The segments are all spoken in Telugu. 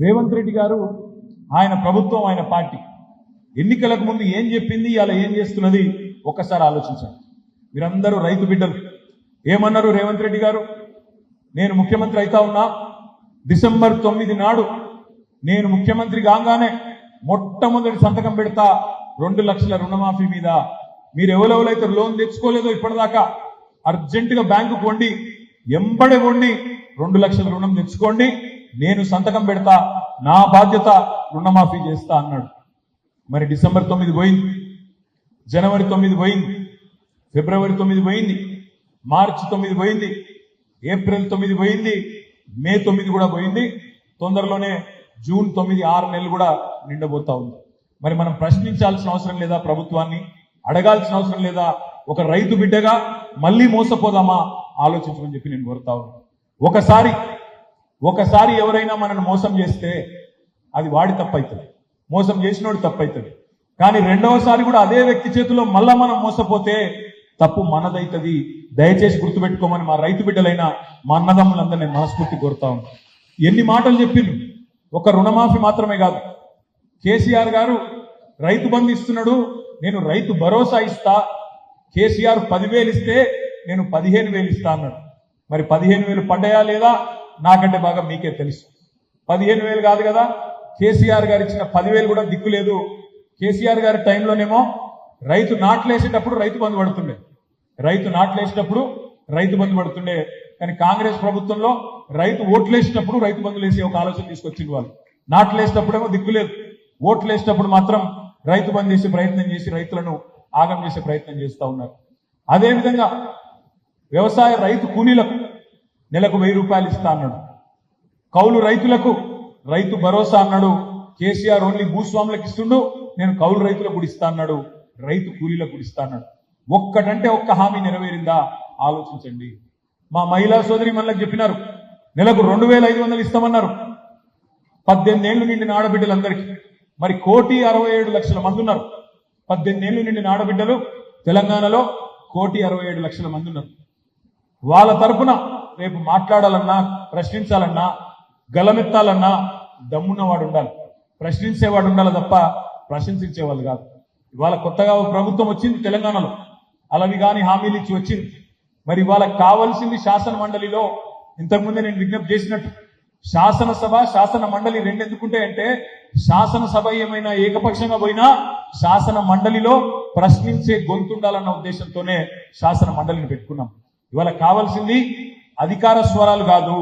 రేవంత్ రెడ్డి గారు ఆయన ప్రభుత్వం ఆయన పార్టీ ఎన్నికలకు ముందు ఏం చెప్పింది అలా ఏం చేస్తున్నది ఒక్కసారి ఆలోచించండి. మీరందరూ రైతు బిడ్డలు. ఏమన్నారు రేవంత్ రెడ్డి గారు? నేను ముఖ్యమంత్రి అయితా ఉన్నా, డిసెంబర్ 9 నాడు నేను ముఖ్యమంత్రి కాగానే మొట్టమొదటి సంతకం పెడతా 2 లక్షల రుణమాఫీ మీద. మీరు ఎవరెవరైతే లోన్ తెచ్చుకోలేదో ఇప్పటిదాకా అర్జెంటుగా బ్యాంకుకు వండి ఎంబడే వండి 2 లక్షల రుణం తెచ్చుకోండి, నేను సంతకం పెడతా, నా బాధ్యత రుణమాఫీ చేస్తా అన్నాడు. మరి డిసెంబర్ 9 పోయింది, జనవరి 9 పోయింది, ఫిబ్రవరి 9 పోయింది, మార్చి 9 పోయింది, ఏప్రిల్ 9 పోయింది, మే 9 కూడా పోయింది. తొందరలోనే జూన్ 9, 6 నెలలు కూడా నిండబోతా ఉంది. మరి మనం ప్రశ్నించాల్సిన అవసరం లేదా? ప్రభుత్వాన్ని అడగాల్సిన అవసరం లేదా? ఒక రైతు బిడ్డగా మళ్ళీ మోసపోదామా? ఆలోచించమని చెప్పి నేను కోరుతా ఉన్నాను. ఒకసారి ఎవరైనా మనల్ని మోసం చేస్తే అది వాడి తప్పవుతుంది, మోసం చేసినోడు తప్పవుతుంది. కానీ రెండవసారి కూడా అదే వ్యక్తి చేతిలో మళ్ళా మనం మోసపోతే తప్పు మనదైతుంది. దయచేసి గుర్తుపెట్టుకోమని మా రైతు బిడ్డలైన మా అన్నదమ్ములందరూ నేను మనస్ఫూర్తి కోరుతా ఉన్నాను. ఎన్ని మాటలు చెప్పిండ్రు, ఒక రుణమాఫీ మాత్రమే కాదు. కేసీఆర్ గారు రైతు బంధు ఇస్తున్నాడు, నేను రైతు భరోసా ఇస్తా. కేసీఆర్ 10,000 ఇస్తే నేను 15,000 ఇస్తా అన్నాడు. మరి 15,000 పడ్డాయా లేదా నాకంటే బాగా మీకే తెలుసు. 15,000 కాదు కదా, కేసీఆర్ గారు ఇచ్చిన 10,000 కూడా దిక్కు లేదు. కేసీఆర్ గారి టైంలోనేమో రైతు నాట్లేసేటప్పుడు రైతు బంధు పడుతుండే, రైతు బంధు పడుతుండే. కానీ కాంగ్రెస్ ప్రభుత్వంలో రైతు ఓట్లేసినప్పుడు రైతు బంధులు వేసే ఒక ఆలోచన తీసుకొచ్చింది వాళ్ళు. నాట్లేసినప్పుడేమో దిక్కు లేదు, ఓట్లేసినప్పుడు మాత్రం రైతు బంధు చేసే ప్రయత్నం చేసి రైతులను ఆగం చేసే ప్రయత్నం చేస్తూ ఉన్నారు. అదేవిధంగా వ్యవసాయ రైతు కూలీలకు నెలకు 1,000 రూపాయలు ఇస్తా అన్నాడు. కౌలు రైతులకు రైతు భరోసా అన్నాడు. కేసీఆర్ ఓన్లీ భూస్వాములకు ఇస్తుండు, నేను కౌలు రైతులకు కూడా ఇస్తా అన్నాడు, రైతు కూలీలకు కూడా ఇస్తా అన్నాడు. ఒక్కటంటే ఒక్క హామీ నెరవేరిందా? ఆలోచించండి. మా మహిళా సోదరి మనలకు చెప్పినారు, నెలకు 2,500 ఇస్తామన్నారు 18 ఏళ్లు నిండిన ఆడబిడ్డలందరికీ. మరి 1,67,00,000 మంది ఉన్నారు. 18 ఏళ్లు నిండిన ఆడబిడ్డలు తెలంగాణలో 1,67,00,000 మంది ఉన్నారు. వాళ్ళ తరపున రేపు మాట్లాడాలన్నా, ప్రశ్నించాలన్నా, గలమెత్తాలన్నా దమ్మున్నవాడు ఉండాలి, ప్రశ్నించేవాడు ఉండాలి తప్ప ప్రశంసించేవాళ్ళు కాదు. ఇవాళ కొత్తగా ప్రభుత్వం వచ్చింది తెలంగాణలో, అలవి కాని హామీలు ఇచ్చి వచ్చింది. మరి వాళ్ళకి కావాల్సింది శాసన మండలిలో ఇంతకుముందే నేను విజ్ఞప్తి చేసినట్టు శాసనసభ శాసన మండలి రెండు ఎందుకుంటాయంటే, శాసనసభ ఏమైనా ఏకపక్షంగా పోయినా శాసన మండలిలో ప్రశ్నించే గొంతుండాలన్న ఉద్దేశంతోనే శాసన మండలిని పెట్టుకున్నాం. ఇవాళ కావాల్సింది అధికార స్వరాలు కాదు,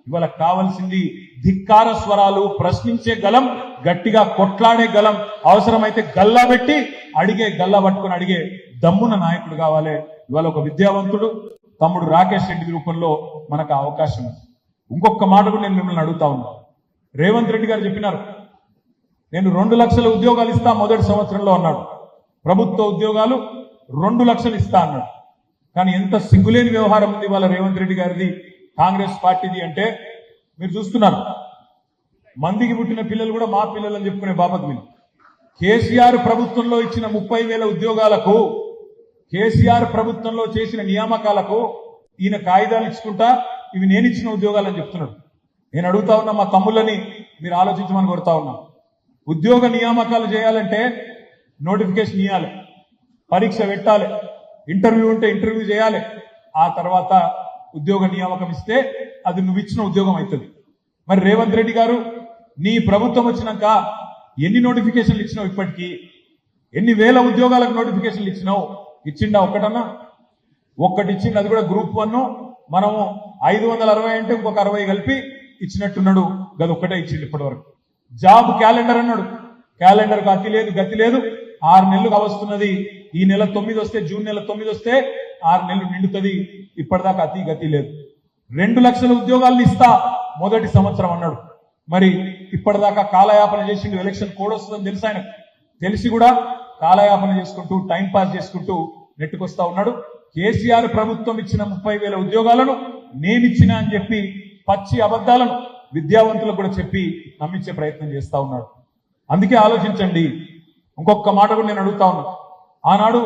ఇవాళ కావాల్సింది ధిక్కార స్వరాలు, ప్రశ్నించే గలం, గట్టిగా కొట్లాడే గలం, అవసరమైతే గల్లా పెట్టి అడిగే, గల్లా పట్టుకుని అడిగే దమ్మున నాయకుడు కావాలి. ఇవాళ ఒక విద్యావంతుడు తమ్ముడు రాకేష్ రెడ్డి రూపంలో మనకు అవకాశం ఉంది. ఇంకొక మాట కూడా నేను మిమ్మల్ని అడుగుతా ఉన్నా. రేవంత్ రెడ్డి గారు చెప్పినారు, నేను 2 లక్షల ఉద్యోగాలు ఇస్తా మొదటి సంవత్సరంలో అన్నాడు. ప్రభుత్వ ఉద్యోగాలు 2 లక్షలు ఇస్తా అన్నాడు. కానీ ఎంత సిగ్గులేని వ్యవహారం ఉంది వాళ్ళ రేవంత్ రెడ్డి గారిది, కాంగ్రెస్ పార్టీది అంటే మీరు చూస్తున్నారు. మందికి పుట్టిన పిల్లలు కూడా మా పిల్లలు అని చెప్పుకునే బాపత్ వీళ్ళు. కేసీఆర్ ప్రభుత్వంలో ఇచ్చిన 30,000 ఉద్యోగాలకు, కేసీఆర్ ప్రభుత్వంలో చేసిన నియామకాలకు ఈయన కాగితాలు ఇచ్చుకుంటా ఇవి నేను ఇచ్చిన ఉద్యోగాలు అని చెప్తున్నాడు. నేను అడుగుతా ఉన్నా, మా తమ్ముళ్ళని మీరు ఆలోచించమని కోరుతా ఉన్నా. ఉద్యోగ నియామకాలు చేయాలంటే నోటిఫికేషన్ ఇవ్వాలి, పరీక్ష పెట్టాలి, ఇంటర్వ్యూ ఉంటే ఇంటర్వ్యూ చేయాలి, ఆ తర్వాత ఉద్యోగ నియామకం ఇస్తే అది నువ్వు ఇచ్చిన ఉద్యోగం అవుతుంది. మరి రేవంత్ రెడ్డి గారు నీ ప్రభుత్వం వచ్చినాక ఎన్ని నోటిఫికేషన్లు ఇచ్చినావు? ఇప్పటికీ ఎన్ని వేల ఉద్యోగాలకు నోటిఫికేషన్లు ఇచ్చినావు? ఇచ్చిండా ఒక్కటన్నా? ఒక్కటి ఇచ్చింది, అది కూడా గ్రూప్ 1. మనము 560 అంటే ఇంకొక 60 కలిపి ఇచ్చినట్టున్నాడు, గది ఒక్కటే ఇచ్చింది ఇప్పటి వరకు. జాబ్ క్యాలెండర్ అన్నాడు, క్యాలెండర్ గతి లేదు, గతి లేదు. 6 నెలలు కావస్తున్నది. ఈ నెల 9 వస్తే, జూన్ నెల 9 వస్తే 6 నెలలు నిండుతుంది. ఇప్పటిదాకా అతి గతి లేదు. 2 లక్షల ఉద్యోగాలను ఇస్తా మొదటి సంవత్సరం అన్నాడు. మరి ఇప్పటిదాకా కాలయాపన చేసిండు. ఎలక్షన్ కోడ్ వస్తుందని తెలుసు ఆయన, తెలిసి కూడా కాలయాపన చేసుకుంటూ టైం పాస్ చేసుకుంటూ నెట్టుకొస్తా ఉన్నాడు. కేసీఆర్ ప్రభుత్వం ఇచ్చిన 30,000 ఉద్యోగాలను నేనిచ్చినా అని చెప్పి పచ్చి అబద్ధాలను విద్యావంతులకు కూడా చెప్పి నమ్మించే ప్రయత్నం చేస్తా ఉన్నాడు. అందుకే ఆలోచించండి. ఇంకొక మాట కూడా నేను అడుగుతా ఉన్నా. ఆనాడు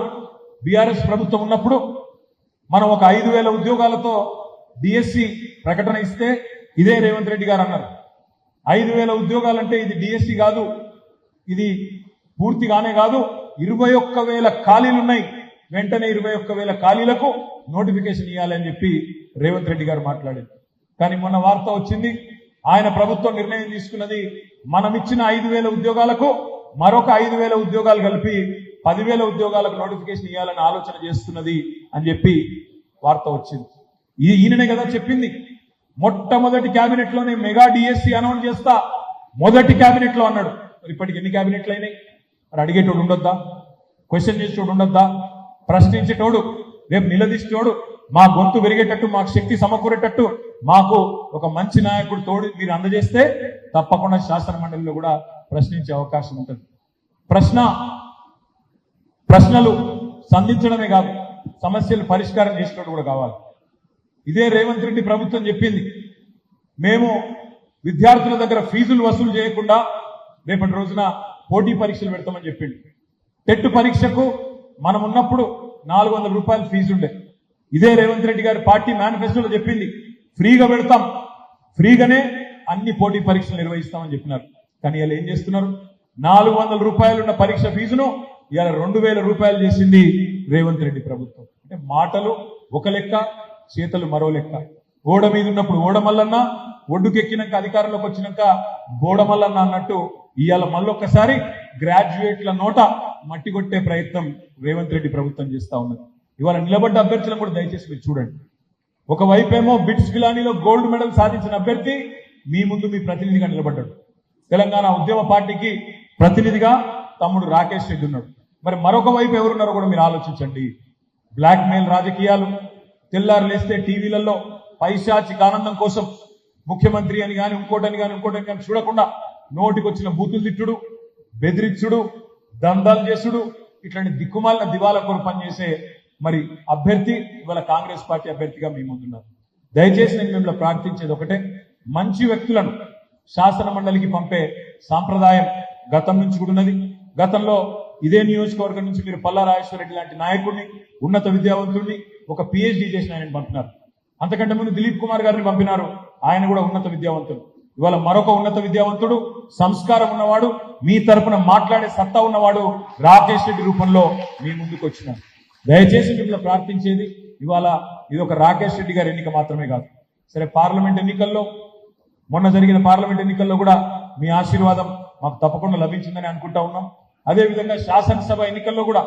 బీఆర్ఎస్ ప్రభుత్వం ఉన్నప్పుడు మనం ఒక 5,000 ఉద్యోగాలతో డిఎస్సి ప్రకటన ఇస్తే ఇదే రేవంత్ రెడ్డి గారు అన్నారు, 5,000 ఉద్యోగాలంటే ఇది డిఎస్సి కాదు, ఇది పూర్తిగానే కాదు. 21,000 ఖాళీలు ఉన్నాయి. వెంటనే 21,000 ఖాళీలకు నోటిఫికేషన్ ఇవ్వాలని చెప్పి రేవంత్ రెడ్డి గారు మాట్లాడారు. కానీ మొన్న వార్త వచ్చింది, ఆయన ప్రభుత్వం నిర్ణయం తీసుకున్నది మనం ఇచ్చిన 5,000 ఉద్యోగాలకు మరొక 5,000 ఉద్యోగాలు కలిపి 10,000 ఉద్యోగాలకు నోటిఫికేషన్ ఇవ్వాలని ఆలోచన చేస్తున్నది అని చెప్పి వార్త వచ్చింది. ఈయననే కదా చెప్పింది, మొట్టమొదటి కేబినెట్ లోనే మెగా డిఎస్సి అనౌన్స్ చేస్తా మొదటి కేబినెట్ లో అన్నాడు. మరి ఇప్పటికి ఎన్ని కేబినెట్లు అయినాయి? మరి అడిగేటోడు ఉండొద్దా? క్వశ్చన్ చేసేటోడు ఉండొద్దా? ప్రశ్నించేటోడు, రేపు నిలదీసేటోడు, మా గొంతు పెరిగేటట్టు, మాకు శక్తి సమకూరేటట్టు మాకు ఒక మంచి నాయకుడు తోడు మీరు అందజేస్తే తప్పకుండా శాసన మండలిలో కూడా ప్రశ్నించే అవకాశం ఉంటుంది. ప్రశ్నలు సంధించడమే కాదు, సమస్యలు పరిష్కారం చేసేటోడు కూడా కావాలి. ఇదే రేవంత్ రెడ్డి ప్రభుత్వం చెప్పింది, మేము విద్యార్థుల దగ్గర ఫీజులు వసూలు చేయకుండా రేపటి రోజున పోటీ పరీక్షలు పెడతామని చెప్పింది. టెట్ పరీక్షకు మనం ఉన్నప్పుడు 400 రూపాయలు ఫీజు ఉండే. ఇదే రేవంత్ రెడ్డి గారి పార్టీ మేనిఫెస్టోలో చెప్పింది, ఫ్రీగా పెడతాం, ఫ్రీగానే అన్ని పోటీ పరీక్షలు నిర్వహిస్తామని చెప్పినారు. కానీ ఇలా ఏం చేస్తున్నారు? 400 రూపాయలు ఉన్న పరీక్ష ఫీజును ఇవాళ 2,000 రూపాయలు చేసింది రేవంత్ రెడ్డి ప్రభుత్వం. అంటే మాటలు ఒక లెక్క, చేతలు మరో లెక్క. ఓడ మీద ఉన్నప్పుడు ఓడమల్లన్న, ఒడ్డుకెక్కినాక అధికారంలోకి వచ్చినాక బోడమల్లన్న అన్నట్టు ఇవాళ మళ్ళొక్కసారి గ్రాడ్యుయేట్ల నోట మట్టి కొట్టే ప్రయత్నం రేవంత్ రెడ్డి ప్రభుత్వం చేస్తా ఉన్నది. ఇవాళ నిలబడ్డ అభ్యర్థులను కూడా దయచేసి మీరు చూడండి. ఒకవైపేమో బిట్స్ పిలానీలో గోల్డ్ మెడల్ సాధించిన అభ్యర్థి మీ ముందు మీ ప్రతినిధిగా నిలబడ్డాడు. తెలంగాణ ఉద్యమ పార్టీకి ప్రతినిధిగా తమ్ముడు రాకేష్ రెడ్డి ఉన్నాడు. మరి మరొక వైపు ఎవరున్నారో కూడా మీరు ఆలోచించండి. బ్లాక్ మెయిల్ రాజకీయాలు, తెల్లారు లేస్తే టీవీలలో పైశాచిక ఆనందం కోసం ముఖ్యమంత్రి అని కానీ ఇంకోటని కానీ చూడకుండా నోటికి వచ్చిన బూతులు తిట్టుడు, బెదిరించుడు, దందాలు చేసుడు, ఇట్లాంటి దిక్కుమాలిన దివాలా కొరకు పనిచేసే మరి అభ్యర్థి ఇవాళ కాంగ్రెస్ పార్టీ అభ్యర్థిగా మీ ముందున్నారు. దయచేసి నేను మిమ్మల్ని ప్రార్థించేది ఒకటే, మంచి వ్యక్తులను శాసన మండలికి పంపే సాంప్రదాయం గతం నుంచి కూడా ఉన్నది. గతంలో ఇదే నియోజకవర్గం నుంచి మీరు పల్లా రాజేశ్వర రెడ్డి లాంటి నాయకుడిని, ఉన్నత విద్యావంతుడిని, ఒక పిహెచ్డి చేసిన ఆయన పంపినారు. అంతకంటే ముందు దిలీప్ కుమార్ గారిని పంపినారు, ఆయన కూడా ఉన్నత విద్యావంతుడు. ఇవాళ మరొక ఉన్నత విద్యావంతుడు, సంస్కారం ఉన్నవాడు, మీ తరపున మాట్లాడే సత్తా ఉన్నవాడు రాకేష్ రెడ్డి రూపంలో మీ ముందుకు వచ్చినారు. దయచేసి మిమ్మల్ని ప్రార్థించేది, ఇవాళ ఇది ఒక రాకేష్ రెడ్డి గారి ఎన్నిక మాత్రమే కాదు. సరే, పార్లమెంట్ ఎన్నికల్లో, మొన్న జరిగిన పార్లమెంట్ ఎన్నికల్లో కూడా మీ ఆశీర్వాదం మాకు తప్పకుండా లభించిందని అనుకుంటా ఉన్నాం. అదేవిధంగా శాసనసభ ఎన్నికల్లో కూడా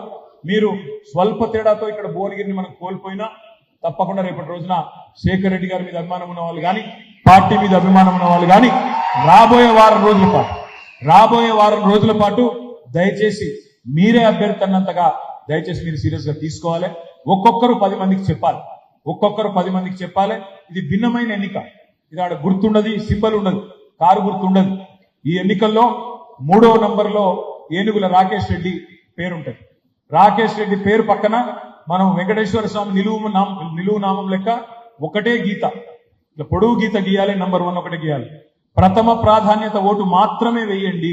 మీరు స్వల్ప తేడాతో ఇక్కడ భువనగిరిని మనం కోల్పోయినా తప్పకుండా రేపటి రోజున శేఖర్ రెడ్డి గారి మీద అభిమానం ఉన్న వాళ్ళు కానీ, పార్టీ మీద అభిమానం ఉన్న వాళ్ళు కానీ రాబోయే వారం రోజుల పాటు దయచేసి మీరే అభ్యర్థి అన్నంతగా దయచేసి మీరు సీరియస్ గా తీసుకోవాలి. ఒక్కొక్కరు 10 మందికి చెప్పాలి. ఇది భిన్నమైన ఎన్నిక. ఇది ఆడ గుర్తుండదు, సింబల్ ఉండదు, కారు గుర్తుండదు. ఈ ఎన్నికల్లో 3వ నంబర్లో ఏనుగుల రాకేష్ రెడ్డి పేరుంటది. రాకేష్ రెడ్డి పేరు పక్కన మనం వెంకటేశ్వర స్వామి నిలువు నామం లెక్క ఒకటే గీత, ఇట్లా పొడుగు గీత గీయాలి. నంబర్ 1 ఒకటే గీయాలి. ప్రథమ ప్రాధాన్యత ఓటు మాత్రమే వేయండి.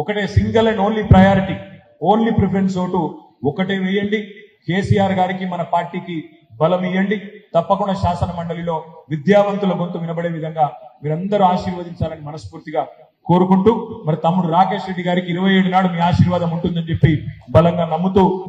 ఒకటే, single and only priority, only preference vote ఒకటే వేయండి. కేసీఆర్ గారికి, మన పార్టీకి బలం ఇవ్వండి. తప్పకుండా శాసన మండలిలో విద్యావంతుల గొంతు వినబడే విధంగా మీరందరూ ఆశీర్వదించాలని మనస్ఫూర్తిగా కోరుకుంటూ, మరి తమ్ముడు రాకేష్ రెడ్డి గారికి 27 నాడు మీ ఆశీర్వాదం ఉంటుందని చెప్పి బలంగా నమ్ముతూ